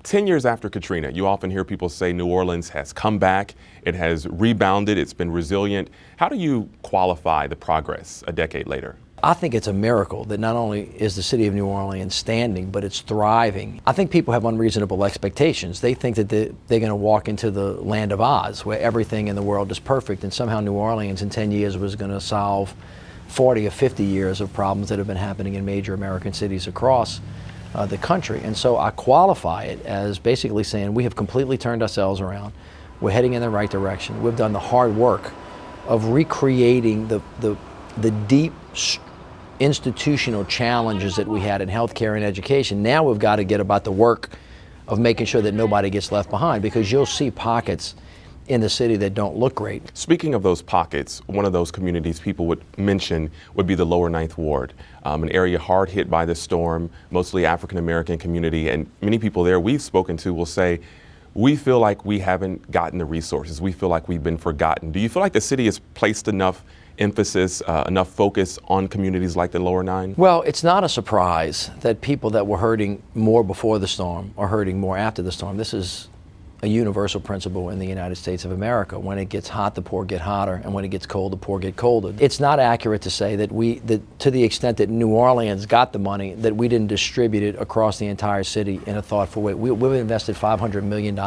10 years after Katrina, you often hear people say New Orleans has come back, it has rebounded, it's been resilient. How do you qualify the progress a decade later? I think it's a miracle that not only is the city of New Orleans standing, but it's thriving. I think people have unreasonable expectations. They think that they're going to walk into the land of Oz, where everything in the world is perfect, and somehow New Orleans in 10 years was going to solve 40 or 50 years of problems that have been happening in major American cities across the country. And so I qualify it as basically saying we have completely turned ourselves around. We're heading in the right direction. We've done the hard work of recreating the deep institutional challenges that we had in healthcare and education. Now we've got to get about the work of making sure that nobody gets left behind, because you'll see pockets in the city that don't look great. Speaking of those pockets, one of those communities people would mention would be the lower Ninth Ward, an area hard hit by the storm, mostly African American community, and many people there we've spoken to will say, we feel like we haven't gotten the resources. We feel like we've been forgotten. Do you feel like the city has placed enough emphasis, enough focus on communities like the Lower Nine? Well, it's not a surprise that people that were hurting more before the storm are hurting more after the storm. This is a universal principle in the United States of America. When it gets hot, the poor get hotter, and when it gets cold, the poor get colder. It's not accurate to say that to the extent that New Orleans got the money, that we didn't distribute it across the entire city in a thoughtful way. We've invested $500 million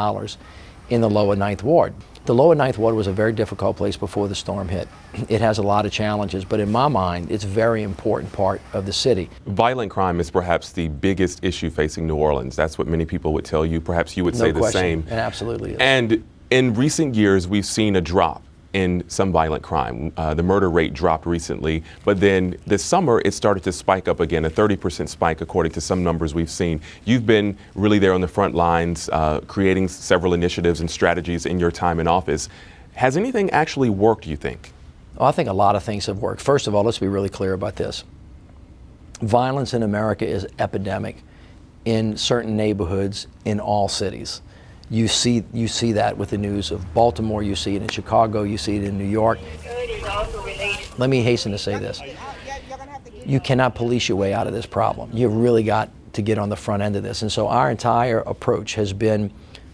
in the lower Ninth Ward. The lower Ninth Ward was a very difficult place before the storm hit. It has a lot of challenges, but in my mind, it's a very important part of the city. Violent crime is perhaps the biggest issue facing New Orleans. That's what many people would tell you. Perhaps you would say the same. It absolutely is. And in recent years, we've seen a drop in some violent crime. The murder rate dropped recently, but then this summer it started to spike up again, a 30% spike according to some numbers we've seen. You've been really there on the front lines, creating several initiatives and strategies in your time in office. Has anything actually worked, do you think? Well, I think a lot of things have worked. First of all, let's be really clear about this. Violence in America is epidemic in certain neighborhoods in all cities. You see that with the news of Baltimore, you see it in Chicago, you see it in New York. Let me hasten to say this. You cannot police your way out of this problem. You've really got to get on the front end of this. And so our entire approach has been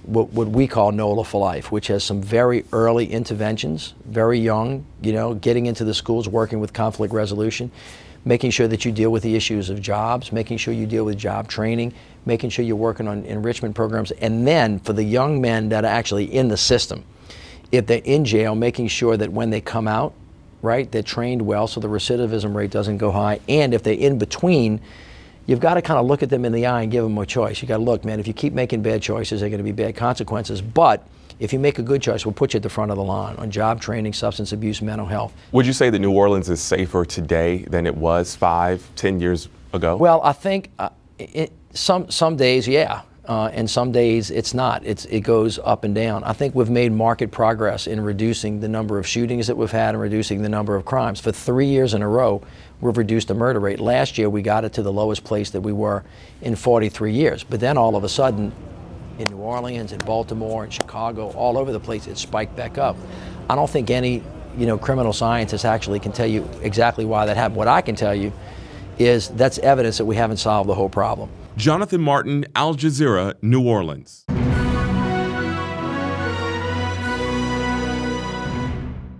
what we call NOLA for Life, which has some very early interventions, very young, getting into the schools, working with conflict resolution, making sure that you deal with the issues of jobs, making sure you deal with job training, making sure you're working on enrichment programs, and then for the young men that are actually in the system, if they're in jail, making sure that when they come out, right, they're trained well so the recidivism rate doesn't go high. And if they're in between, you've got to kind of look at them in the eye and give them a choice. You got to look, man, if you keep making bad choices, there are going to be bad consequences. But if you make a good choice, we'll put you at the front of the line on job training, substance abuse, mental health. Would you say that New Orleans is safer today than it was 5, 10 years ago? Well, I think some days, yeah, and some days it's not. It goes up and down. I think we've made marked progress in reducing the number of shootings that we've had and reducing the number of crimes. For 3 years in a row, we've reduced the murder rate. Last year, we got it to the lowest place that we were in 43 years. But then all of a sudden, in New Orleans, in Baltimore, in Chicago, all over the place, it spiked back up. I don't think any, criminal scientist actually can tell you exactly why that happened. What I can tell you is that's evidence that we haven't solved the whole problem. Jonathan Martin, Al Jazeera, New Orleans.